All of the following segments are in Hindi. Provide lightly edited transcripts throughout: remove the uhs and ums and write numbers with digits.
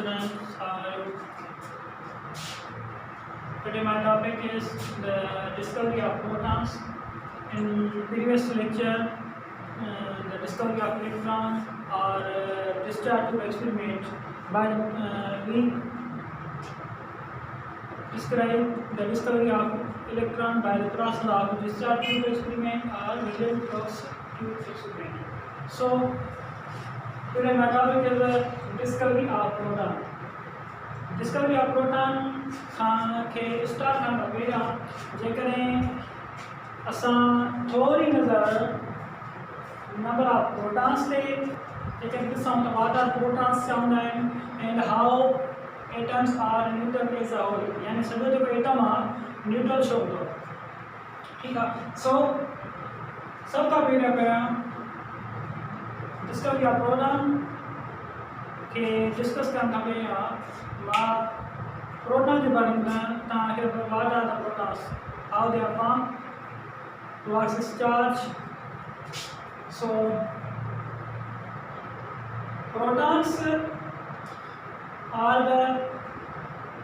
students. Today my topic is the discovery of protons. In previous lecture, the discovery of electrons or discharge tube experiment, by we describe the discovery of electron by the cross law of discharge tube experiment or related cross tube experiment. So today my topic is the discovery of proton. Discovery of proton के स्टार्ट करना पड़ेगा जेकॾहिं असां थोरी नज़र नंबर ऑफ प्रोटॉन्स ते जेके ॾिसूं त व्हाट आर प्रोटॉन्स चवंदा आहिनि and how atoms are neutral as a whole, यानी सॼो जेको एटम आहे न्यूट्रल छो हूंदो आहे. ठीकु आहे. सो सभ खां पहिरियों डिस्कवरी ऑफ प्रोटॉन खे डिस्कस करण खां पहिरियों मां प्रोटॉन के बारे में तव्हांखे what are the protons, how they are form, what's its charge. So protons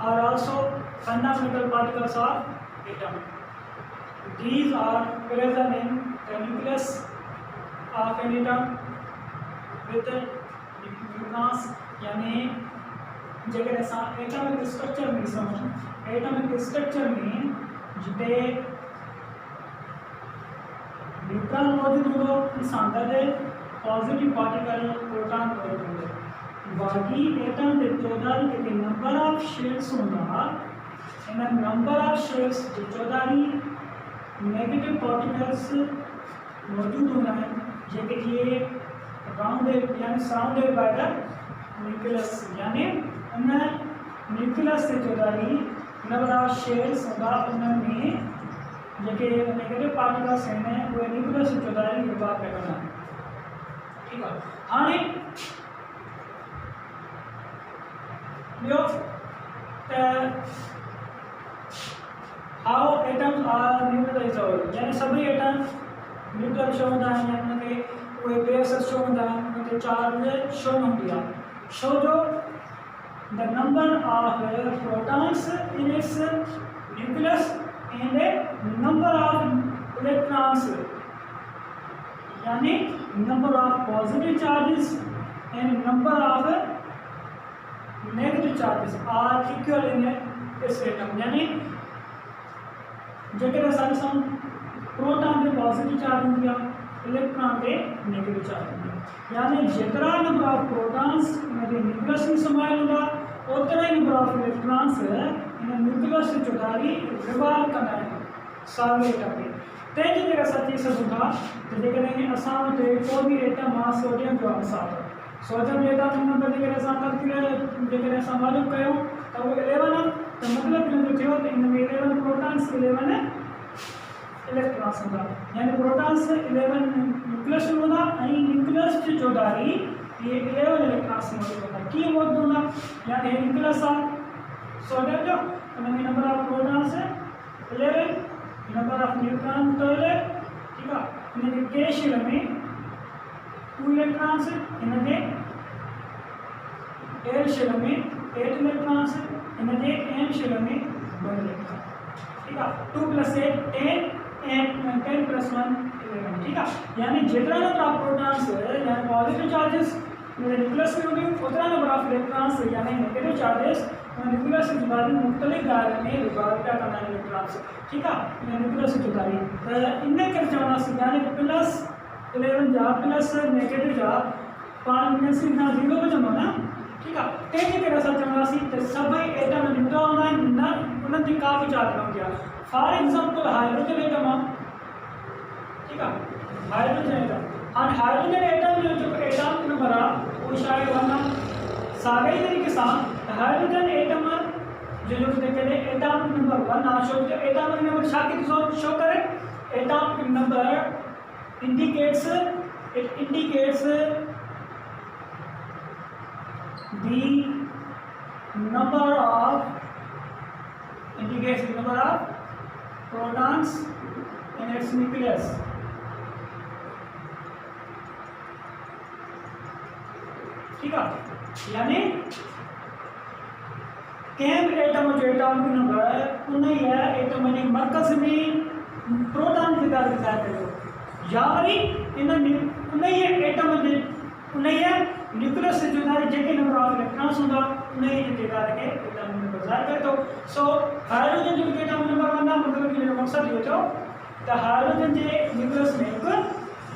are also fundamental particles of atom. These are present in the nucleus of an atom with neutrons. यानी जेकर असां एटॉमिक स्ट्रक्चर में ॾिसूं, एटॉमिक स्ट्रक्चर में जिते न्यूट्रॉन मौजूद हूंदो सां गॾु पॉजिटिव पार्टिकल प्रोटॉन मौजूद हूंदो. बाक़ी एटम के चौधारी के नंबर ऑफ शेल्स हूंदा, इन नंबर ऑफ शेल्स जो चौधारी नेगेटिव पार्टिकल्स मौजूद हूंदा आहिनि जेके इहे राउंडेड यानी सराउंडेड बाय द न्यूक्लियस, यानी उन न्यूक्लियस के चौधारी नंबर ऑफ शेल्स हूंदा, उनमें जेके नेगेटिव पार्टिकल्स आहिनि उहे न्यूक्लियस के चौधारी विभाग में कंदा आहिनि. ठीकु आहे. हाणे ॿियो त हाउ एटम्स आर न्यूट्रलाइज्ड, यानी सभई एटम न्यूट्रल छो हूंदा आहिनि, यानी उनखे उहे बेअसर छो हूंदा आहिनि, उनखे चार्ज छो न हूंदी आहे. छो जो the number of protons in its nucleus and number of electrons, यानी number of positive charges and number of negative charges are equal in इस एटम. यानी जेकर असां ॾिसूं प्रोटॉन ते पॉजिटिव चार्ज हूंदी आहे, इलेक्ट्रॉन ते नेगेटिव चार्ज हूंदी आहे. यानी जेतिरा नंबर ऑफ प्रोटॉन्स इन जे न्यूक्लियस में समायल हूंदा ओतिरा ई number of electrons in nucleus जी चौधारी रिवॉल्व कंदा आहिनि साॻिए एटम ते. तंहिंजी जॻह असां चई सघूं था त जेकॾहिं असां वटि को बि एटम आहे सोडियम जो मिसाल, सोडियम जो एटम नंबर जेकॾहिं असां कैलकुलेट जेकॾहिं असां मालूम कयूं त उहो 11 आहे, त मतिलबु इन जो थियो त इन में 11 प्रोटॉन्स 11 इलेक्ट्रॉन्स हूंदा, यानी प्रोटॉन्स 11 न्यूक्लियस में हूंदा ऐं न्यूक्लियस जी चौधारी इहे 11 इलेक्ट्रॉन्स मौजूदु हूंदा. कीअं मौजूदु हूंदा, यानी हे न्यूक्लियस आहे सोडियम जो, हुन में number of protons 11, number of neutron 12. ठीकु आहे. हिन जे के शेल में 2 इलेक्ट्रॉन्स, हिन जे एल शेल में 8 इलेक्ट्रॉन्स, हिन जे एम शेल में 1 इलेक्ट्रॉन. ठीक है. 2 + 8 10 and 10 + 1 11. ठीक है. यानी जितना नंबर ऑफ प्रोटॉन्स यानी पॉजिटिव चार्जेस न्यूक्लियस में होंगे उतना नंबर ऑफ इलेक्ट्रॉन्स यानी नेगेटिव चार्जेस न्यूक्लियस की जुदाई मुख्तलिफ दायरे में रिवॉल्व क्या करना है इलेक्ट्रॉन्स. ठीक है. न्यूक्लियस की जुदाई इनमें क्या चवना यानी +11 जा प्लस नेगेटिव जा पाण में से ना 0 बचंदो ना. ठीक है. तंहिंजे करे असां चवंदासीं त सभई एटम न्यूट्रल हूंदा आहिनि, न उन्हनि ते का बि चार्ज न हूंदी आहे. फॉर एग्जाम्पल हाइड्रोजन एटम आहे. ठीकु आहे. हाइड्रोजन एटम, हाणे हाइड्रोजन एटम जो जेको एटॉमिक नंबर आहे उहो शायदि 1 आहे. साॻे तरीक़े सां हाइड्रोजन एटम जो जेकॾहिं एटॉमिक नंबर 1 आहे, छो जो एटॉमिक नंबर छा खे शो करे, atomic number indicates the number of protons in its nucleus. ठीक है. यानी कंहिं बि एटम जो एटॉमिक नंबर उन ई एटम जे मर्कज़ में प्रोटॉन जी तादाद ॿुधाए कयो या वरी इन उन ई एटम जे उन ई न्यूक्लियस जो जेके नंबर ऑफ इलेक्ट्रॉन्स हूंदा उन ई जी तादाद खे एटॉमिक नंबर ॿुधाए करे थो। सो हाइड्रोजन जो जेके एटॉमिक नंबर हूंदा मतिलबु इनजो मक़सदु इहो थियो त हाइड्रोजन जे न्यूक्लियस में हिकु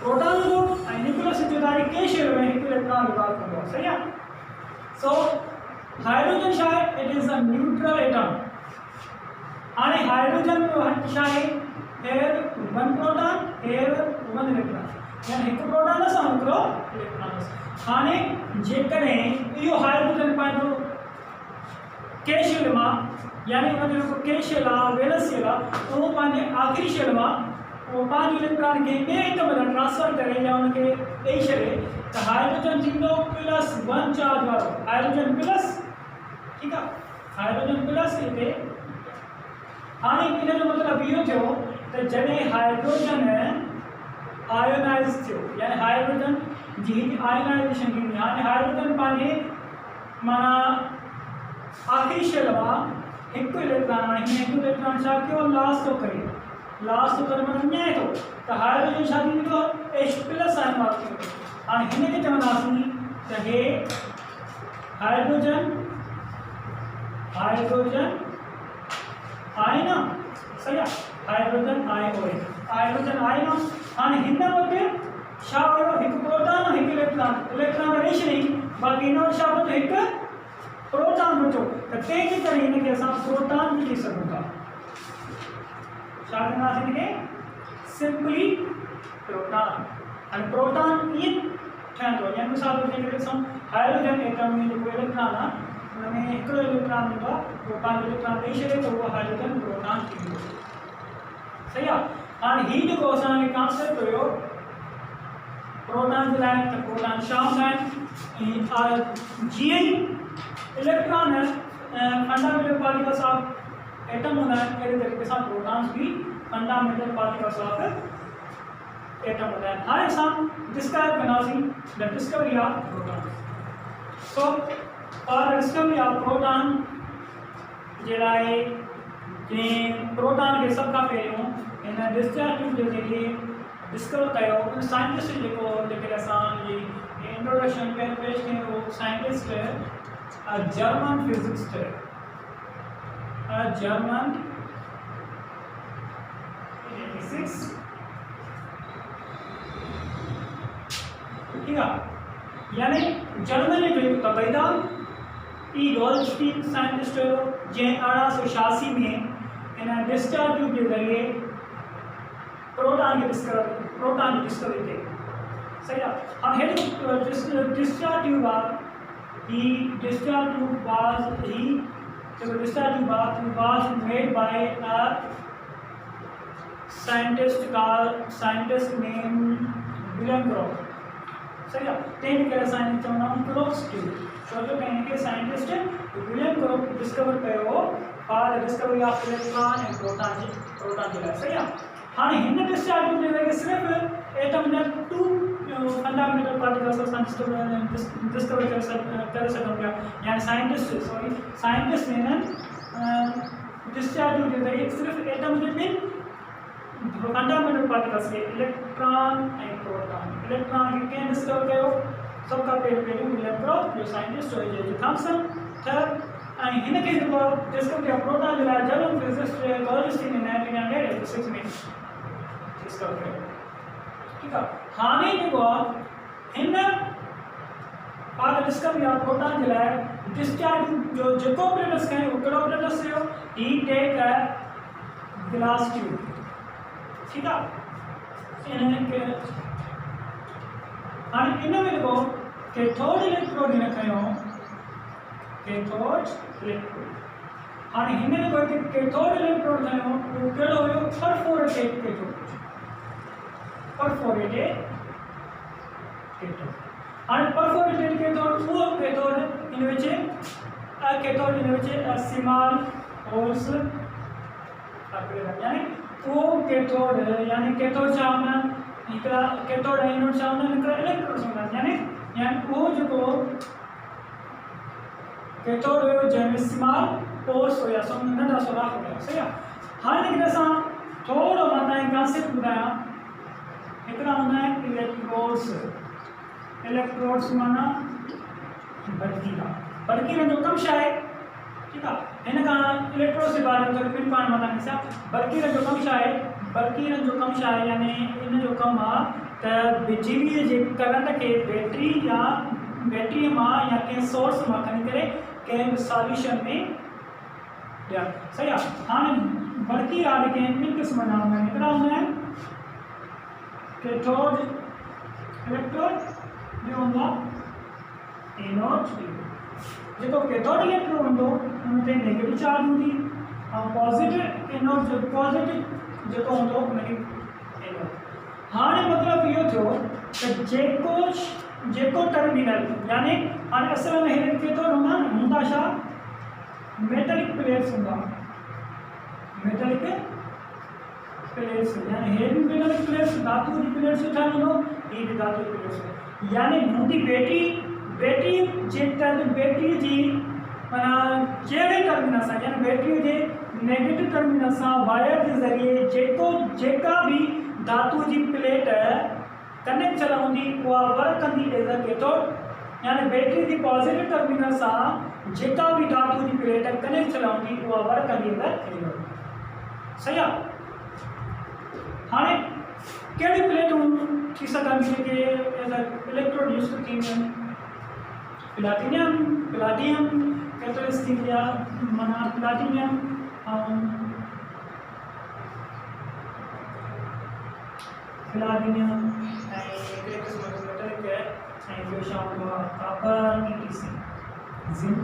प्रोटॉन हूंदो ऐं न्यूक्लियस जो कंहिं शइ में हिकु इलेक्ट्रॉन विभाग कंदो आहे। सही आहे। सो हाइड्रोजन छा आहे? It is a neutral atom. हाणे हाइड्रोजन में छा आहे? Here one proton here one electron, यानी हिकु प्रोटॉन सां हिकिड़ो इलेक्ट्रॉन। हाणे जेकॾहिं इहो हाइड्रोजन पंहिंजो कंहिं शेल मां यानी उनजो जेको कंहिं शेल आहे वैलेंस शेल आहे उहो पंहिंजे आख़िरी शेल मां उहो पंहिंजो इलेक्ट्रॉन खे ॿिए एटम में ट्रांसफर करे या उनखे ॾेई छॾे त हाइड्रोजन थींदो +1 चार्ज वारो हाइड्रोजन प्लस। ठीकु आहे, हाइड्रोजन प्लस हिते। हाणे इनजो मतिलबु इहो थियो त जॾहिं हाइड्रोजन आयोनाइज़ थियो यानी हाइड्रोजन जी आयोनाइजेशन थींदी। हाणे हाइड्रोजन पंहिंजे माना आख़िरी शेल मां हिकु इलेक्ट्रॉन हाणे हिन हिकु इलेक्ट्रॉन छा कयो लॉस थो करे माना विञाए थो त हाइड्रोजन छा थींदो H+ आयन वारो थींदो। हाणे हिन खे चवंदासीं त हे हाइड्रोजन आयन आहे। सही आहे, हाइड्रोजन आयन आहे। हाणे हिन वटि छा हुयो? हिकु प्रोटॉन हिकु इलेक्ट्रॉन ॾेई छॾियईं, बाक़ी हिन वटि छा बचो? हिकु प्रोटॉन बचो। त तंहिंजे करे हिनखे असां प्रोटॉन बि चई सघूं था। छा कंदासीं हिनखे? Simply proton. हाणे प्रोटॉन ईअं ठहंदो यानी मिसाल तौर ते ॾिसूं हाइड्रोजन एटम में जेको इलेक्ट्रॉन आहे उन में हिकिड़ो इलेक्ट्रॉन हूंदो आहे उहो पंहिंजो इलेक्ट्रॉन ॾेई छॾे त उहो हाइड्रोजन प्रोटॉन थींदो। सही आहे। हाणे हीउ जेको असांखे कॉन्सेप्ट हुयो प्रोटॉन जे लाइ त प्रोटॉन छा हूंदा आहिनि? जीअं ई electron fundamental particles of atom हूंदा आहिनि अहिड़े तरीक़े सां प्रोटॉन्स भी फंडामेंटल पार्टिकल्स ऑफ एटम हूंदा आहिनि। हाणे असां डिस्क्राइब कंदासीं the discovery of proton. So for the discovery of proton जे लाइ प्रोटॉन खे सभ खां पहिरियों हिन डिस्चार्ज ट्यूब जे ज़रिए डिस्कवर कयो उन साइंटिस्ट जेके असां इंट्रोडक्शन पे पेश कयो वो scientist a German physicist, a German physicist। ठीक है, यानी जर्मनी जो एक तबैदा ई गोल्डस्टीन साइंटिस्ट जैं 1886 में इन डिस्चार्ज ट्यूब के जरिए प्रोटॉन की डिस्कवरी थी। सही है। हम head discharge tube The discharge tube was made by a scientist named Wilhelm Krauss। सही है। तेन के साइंस चवना क्रोक्स ट्यूब छो जो कहीं के साइंटिस्ट विलियम क्रोक्स डिस्कवर कयो for the discovery of electron and proton जे लाइ। सही है। हाणे हिन डिस्चार्ज ट्यूब जे ज़रिए सिर्फ एटम जा 2 फंडामेंटल पार्टिकल्स डिस्कवर करे सघूं पिया। यानी साइंटिस्ट ने डिस्चार्ज ट्यूब जे ज़रिए सिर्फ एटम जे 2 फंडामेंटल पार्टिकल्स के इलेक्ट्रॉन ऐं प्रोटॉन। इलेक्ट्रॉन खे कंहिं डिस्कवर कयो? सभ खां पहिरियों विलियम क्रोक्स जो साइंटिस्ट हुयो जे थॉमसन ठहियो ऐं हिन खे जेको डिस्कवर कयो प्रोटॉन जे लाइ जर्मन फिजिसिस्ट गोल्डस्टीन ने 1986 में डिस्कवर कयो। ठीक है। हाणे जेको हिन for the discovery of proton जे लाइ डिस्चार्ज जो जेको ऑपरेटर्स कयो उहो कहिड़ो ऑपरेटर्स हुयो? ही टेक अ ग्लास ट्यूब। ठीक है। इनके हाणे इन में जेको कैथोड इलेक्ट्रोड हिन खयो कैथोड इलेक्ट्रोड। हाणे हिन जेको कैथोड इलेक्ट्रोड खयो उहो कहिड़ो हुयो? Perforated cathode. Perforated cathode. हाणे परफोरेटेड कैथोड वो cathode in which small holes यानी वो कैथोड यानी कैथोड छा हूंदा आहिनि? हिकिड़ा कैथोड ऐं एनोड छा हूंदा आहिनि? हिकिड़ा इलेक्ट्रोड्स हूंदा आहिनि। यानी वो जेको कैथोड हुयो जंहिंमें स्मॉल पोर्स हुआ सो नंढा सुराख हुआ सही आहे। हाणे हिन सां थोरो मां तव्हांखे कॉन्सेप्ट ॿुधायां। हिकिड़ा हूंदा आहिनि इलेक्ट्रोड्स माना भड़कीरनि जो कमु छा आहे ठीकु आहे। हिन खां इलेक्ट्रोड्स जे बारे में थोरी ॿिनि पाण मां तव्हांखे ॾिसां। भड़कीरनि जो कमु छा आहे, भड़कीरनि जो कमु छा आहे, यानी इन जो कमु आहे त बिजलीअ जे करंट खे बैटरीअ मां या कंहिं सोर्स मां खणी करे कंहिं बि सॉल्यूशन में ॾिया सही आहे। हाणे भड़कीर आहे जेके ॿिनि क़िस्म जा हूंदा आहिनि। हिकिड़ा हूंदा आहिनि कैथोड इलेक्ट्रोड, ॿियो हूंदो आहे एनोड। जेको कैथोड इलेक्ट्रोड हूंदो उन ते नेगेटिव चार्ज हूंदी ऐं पॉजिटिव एनोड जो पॉजिटिव जेको हूंदो उनखे एनोड। हाणे मतिलबु इहो थियो त जेको टर्मिनल यानी हाणे असल में हेॾे कैथोड हूंदा छा मेटलिक प्लेट्स हूंदा। मेटलिक प्लेट्स यानी हे भी मेटलिक प्लेट्स धातु की प्लेट्स ठहियल हूंदो, ही भी धातु की प्लेट्स यानी हूंदी बैटरी जी माना जहिड़े टर्मिनल सां यानी बैटरी जे नेगेटिव टर्मिनल सां वायर के ज़रिए जेका भी धातु की प्लेट कनेक्ट थियल हूंदी उहा वर्क कंदी एज अ कैथोड। यानी बैटरी की पॉजिटिव टर्मिनल सां जेका भी धातु की प्लेट कनेक्ट थियल हूंदी उहा वर्क कंदी एज अ कैथोड सही आहे। हाणे कहिड़ी प्लेटूं थी सघनि जेके एज अ इलेक्ट्रोड यूज़ थींदियूं आहिनि। प्लाटिनियम कैटलिस्ट थी विया माना प्लाटिनियम ऐं हिकिड़े क़िस्म जो मेटलिक ऐं ॿियो छा हूंदो आहे कॉपर ETC ज़िंक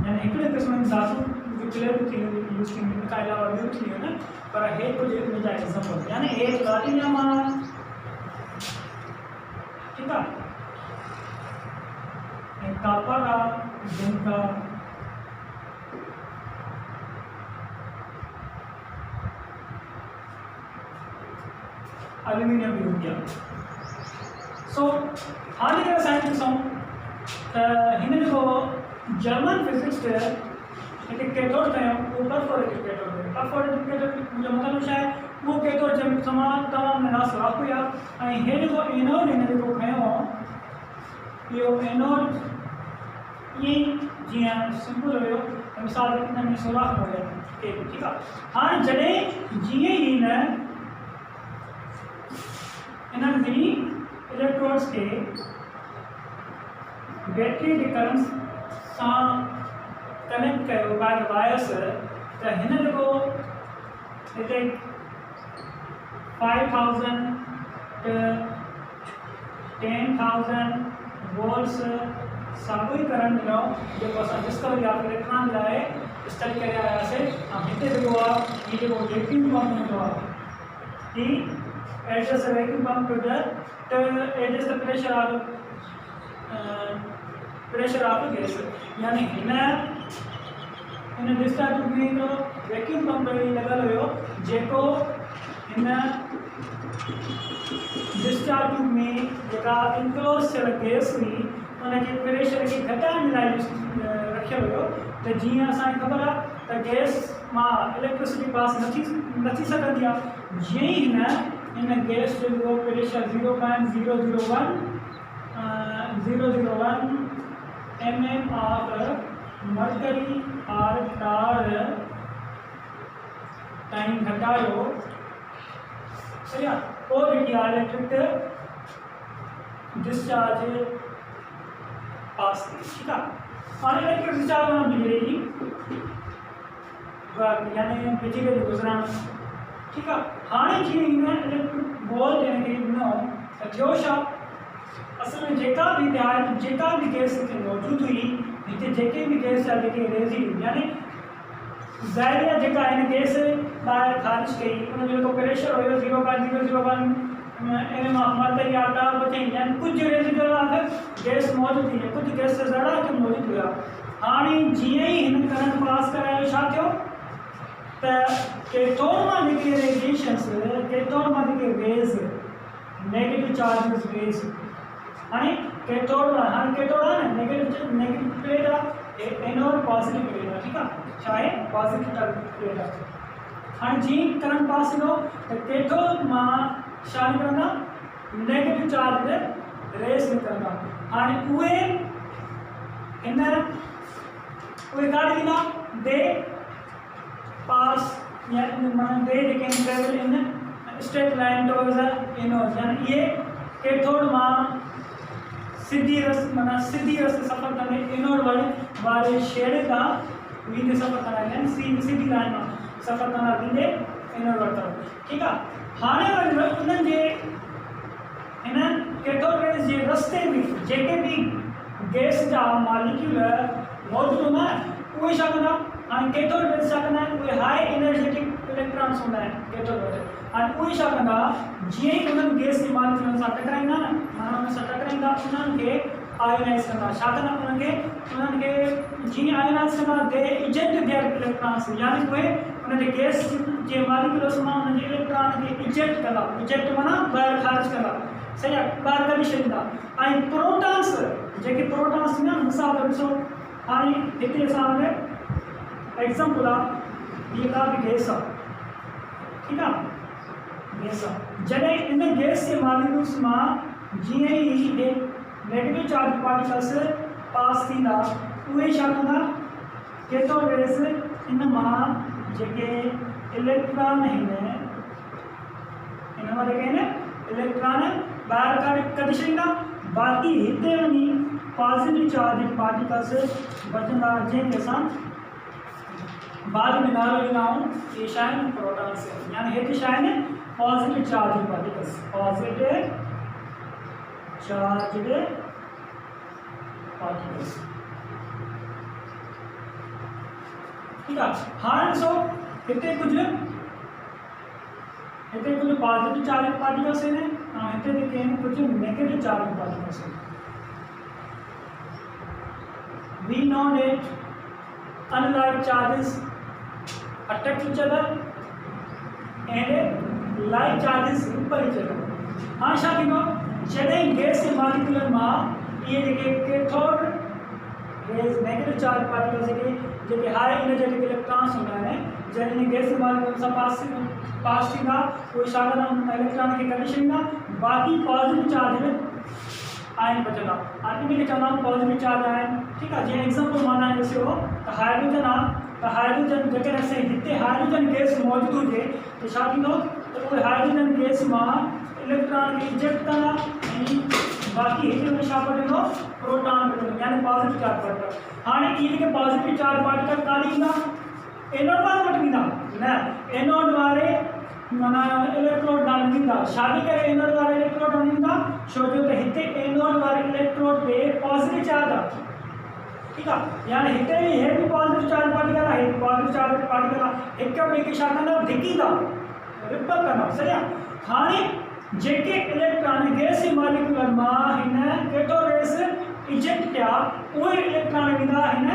यानी हिकिड़े क़िस्म जी धातु जी प्लेट थी यूज़ थींदी हिन खां अलावा ॿियूं थी वियूं न पर हे कुझु हिन जा एग्ज़ाम्पल यानी हे प्लाटिनियम आहे ठीकु आहे ऐं कॉपर आहे ज़िंक आहे एल्यूमिनियम भी हूंदी आहे। सो हाणे अगरि असां ॾिसूं त हिन जेको जर्मन फिजिक्स हिकु कैथोड कयूं उहो परफोरेटिव कैथोड हुयो। परफोरेटिव कैथोड जो मतिलबु छा आहे उहो कैथोड जंहिं तमामु नंढा सुराख हुया ऐं हे जेको एनोड हिन जेको खयों इहो एनोड ईअं ई जीअं सिंपल हुयो मिसाल हिन में सुराख न हुया ठीकु आहे। हाणे जॾहिं जीअं ई इन्हनि ॿिन्ही इलेक्ट्रोड्स के बैटरी के करंट सां कनेक्ट कयो बाय वायर्स त हिन जेको हिते 5000 10,000 वोल्ट्स साॻियो ई करंट मिलियो जेको असां डिस्कवरी ऑफ इलेक्ट्रॉन लाइ स्टडी करे आयासीं। ऐं हिते जेको आहे हीउ जेको वैक्यूम पंप हूंदो आहे ही adjusts the vacuum pump to adjust the pressure of the gas यानी हिन डिस्चार्ज ट्यूब में हिकिड़ो वैक्यूम पंप लॻल हुयो जेको हिन डिस्चार्ज ट्यूब में जेका इनक्लोज थियल गैस हुई उनजे प्रेशर खे घटाइण लाइ रखियल हुयो त जीअं असांखे ख़बर आहे त गैस मां इलेक्ट्रिसिटी पास न थी सघंदी आहे। जीअं ई हिन गैस जो प्रेशर 0.001 mm ऑफ मर्करी और टार टाइम घटायो सही आहे पोइ जेकी आहे इलेक्ट्रिक डिस्चार्ज पास थी ठीकु आहे। और इलेक्ट्रिक डिस्चार्ज में बिजली यानी बिजली जो गुज़रण ठीकु आहे। हाणे जीअं हिन इलेक्ट्रिक वोल्ट हिनखे ॾिनो त थियो छा असल में जेका भी गैस हिते मौजूदु हुई हिते जेके भी गैस जा जेके रेज़िड्यू यानी ज़ाहिर जेका हिन गैस ॿाहिरि ख़ारिज कई उन जो जेको प्रेशर हुयो 0.001 mm ऑफ मर्करी और टार बची यानी कुझु रेज़िड्यूअल ऑफ गैस मौजूदु हुई कुझु गैस ज़रा के मौजूदु हुआ। हाणे जीअं ई हिन करंट पास करायो छा थियो त कैथोड मां जेके रेडिएशंस कैथोड मां जेके रेज़ नेगेटिव चार्ज रेज़ हाणे कैथोड आहे न नेगेटिव प्लेट आहे एनोड पॉजिटिव इलेक्ट्रॉन ठीक आहे चाहे पॉजिटिव इलेक्ट्रॉन हाणे जीअं करंट पास थींदो त कैथोड मां छा निकिरंदा नेगेटिव चार्ज रेस निकिरंदा हाणे उहे हिन उहे काॾे वेंदा दे पास या माना दे जेके travel in straight line towards the anode यानी ये कैथोड मां सीधी रस्ते सफ़र कंदे एनोड वारे शेड खां वेंदे सफ़र कंदा आहिनि सीधी लाइन मां सफ़र कंदा वेंदे एनोड वारी तरफ़ ठीकु आहे हाणे वरी उन्हनि जे हिन कैथोड रेस जे रस्ते में जेके भी गैस जा मॉलिक्यूल मौजूदु हूंदा आहिनि उहे छा कंदा हाणे कैथोड रेस छा कंदा आहिनि उहे हाई एनर्जेटिक इलेक्ट्रॉन्स हूंदा आहिनि कैथोड रेस हाणे उहे छा कंदा जीअं ई उन्हनि गैस जे मॉलिक्यूलनि सां टकराईंदा न माना उन सां टकराईंदा उन्हनि खे आयोनाइज़ कंदा छा कंदा उन्हनि खे जीअं आयोनाइज़ कंदा दे इजेक्ट देयर इलेक्ट्रॉन्स यानी उहे उन जे गैस जे मॉलिक्यूल्स मां उन जे इलेक्ट्रॉन खे इजेक्ट कंदा इजेक्ट माना ॿाहिरि ख़ारिज कंदा सही आहे ॿाहिरि कढी छॾींदा ऐं प्रोटॉन्स जेके प्रोटॉन्स थींदा आहिनि मिसाल तौरु ॾिसो हाणे हिते असां वटि एग्ज़ाम्पल आहे हीअ का बि गैस आहे ठीकु आहे गैस आहे जॾहिं इन गैस जे मॉलिक्यूल्स मां जीअं ई हे नेगेटिव चार्ज पार्टिकल्स पास थींदा उहे छा कंदा कैथोड रेस इन मां जेके इलेक्ट्रॉन आहिनि इन मां जेके आहिनि इलेक्ट्रॉन ॿाहिरि कढी छॾींदा बाक़ी हिते वञी पॉजिटिव चार्ज पार्टिकल्स बचंदा जंहिंखे असां बाद में नालो ॾींदा आहियूं इहे छा आहिनि प्रोटॉन्स यानी हिते छा आहिनि positive charge particles positive charge particles ठीक है हाणे ॾिसो हिते कुझु पॉजिटिव चार्ज पार्टिकल्स आहिनि ऐं हिते जेके आहिनि कुझु नेगेटिव चार्ज पार्टिकल्स आहिनि we know that unlike charges attract each other and like charges repel each other हाँ छा थींदो जॾहिं गैस जे मॉलिक्यूलनि मां इहे जेके cathode rays negative charge particles जेके हाई एनर्जेटिक इलेक्ट्रॉन्स हूंदा आहिनि जॾहिं गैस जे मॉलिक्यूल सां पास थींदा उहे छा कंदा उन इलेक्ट्रॉन खे कढी छॾींदा बाक़ी पॉजिटिव चार्ज आहिनि बचंदा हाणे इन खे चवंदा आहियूं पॉजिटिव चार्ज आहिनि ठीकु आहे जीअं एग्ज़ाम्पल माना ॾिसियो त हाइड्रोजन आहे त हाइड्रोजन जेकॾहिं असां हिते हाइड्रोजन गैस मौजूदु हुजे त छा थींदो त उहे हाइड्रोजन गैस मां इलेक्ट्रॉन खे इजेक्ट कंदा ऐं बाक़ी हिते में छा कढंदो प्रोटॉन कढंदो यानी पॉजिटिव चार्ज पार्टिकल हाणे इहे जेके पॉजिटिव चार्ज पार्टिकल काॾे ईंदा एनोड वारे वटि ईंदा न एनोड वारे माना इलेक्ट्रोड डाल ईंदा शादी करे एनोड वारे इलेक्ट्रोड डाल ईंदा छो जो त हिते एनोड वारे इलेक्ट्रोड ते पॉजिटिव चार्ज आहे ठीकु आहे यानी हिते बि हे बि पॉजिटिव चार्ज पार्टिकल आहे हे पॉजिटिव चार्ज पार्टिकल आहे हिक ॿिए खे छा कंदा धिकींदा रिपल कंदा सही आहे हाणे जेके इलेक्ट्रॉन गैस जे मॉलिक्यूलनि मां हिन कैथोड रेस इजेक्ट कया उहे इलेक्ट्रॉन वेंदा हिन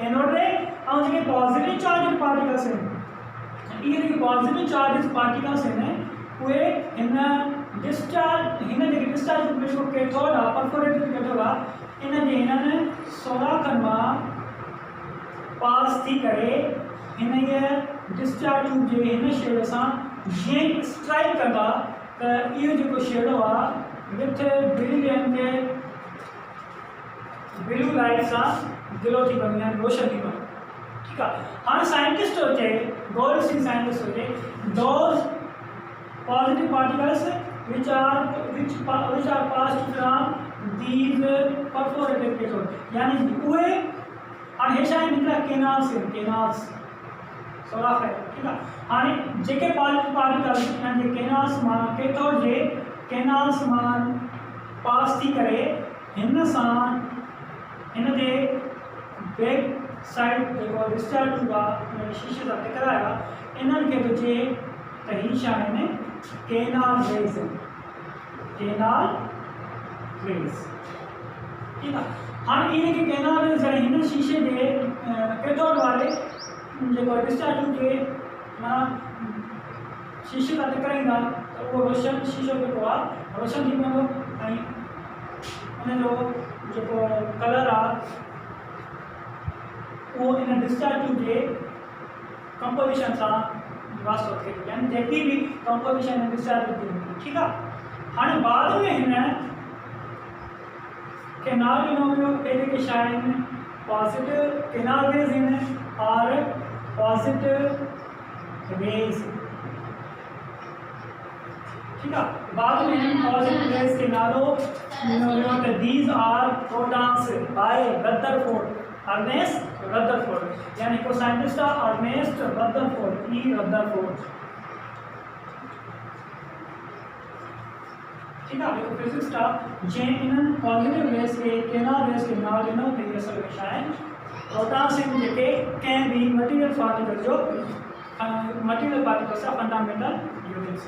एनोड रे ऐं जेके पॉजिटिव चार्ज पार्टिकल्स आहिनि इहे जेके पॉजिटिव चार्ज पार्टिकल्स आहिनि उहे हिन डिस्चार्ज हिन जेके डिस्चार्ज जेको कैथोड आहे परफोरेटेड कैथोड आहे इन जे हिननि सोराखनि मां पास थी करे हिन इहे डिस्चार्ज ट्यूब जे हिन शेड सां जीअं ई स्ट्राइक कंदा त इहो जेको शेडो आहे विथ ब्रिलियंट ब्लू लाइट सां ग्लो थी पवंदी आहे रोशन थी पवंदी ठीकु आहे हाणे साइंटिस्ट हुजे गोल्डस्टीन साइंटिस्ट हुजे those positive particles which are passed from these perforated cathode यानी उहे हाणे हे छा आहे निकिरा केनाल्स सोराख आहे ठीकु आहे हाणे जेके पॉजिटिव पार्टिकल्स यानी केनाल्स मां कैथोड जे केनाल्स मां पास थी करे हिन सां हिन जे बैक साइड जेको डिस्चार्ज ट्यूब आहे उन शीशे सां टकराया इन्हनि खे चइजे त ही छा आहिनि केनाल रेज़ ठीकु आहे हाणे इहे जेके केनाल रेज़ आहिनि हिन शीशे जे कैथोड वारे जेको डिस्चार्ज ट्यूब जे माना शीशे सां टकराईंदा त उहो रोशन शीशो जेको आहे रोशन थी पवंदो ऐं उनजो जेको कलर आहे वो इन डिस्चार्ज टू जे कंपोजिशन सां वास्तो थे यानी जेकी भी कंपोजिशन इन डिस्चार्ज थी ठीक है। हाँ बाद में हिन केनाल ॾिनो वियो के शायद पॉजिटिव केनाल रेज इन और पॉजिटिव रेज ठीक है। बाद में हम पॉजिटिव रेज के नालो that these are protons by Rutherford Ernest Rutherford यानी को scientist Ernest Rutherford E Rutherford ठीक है। देखो फिजिक्स जे इन पॉजिटिव रेज के केनाल रेज के नाल ॾिनो ते असल में शायद प्रोटॉन्स इन जेके कंहिं भी मटीरियल पार्टिकल जो मटीरियल पार्टिकल सां फंडामेंटल यूनिट्स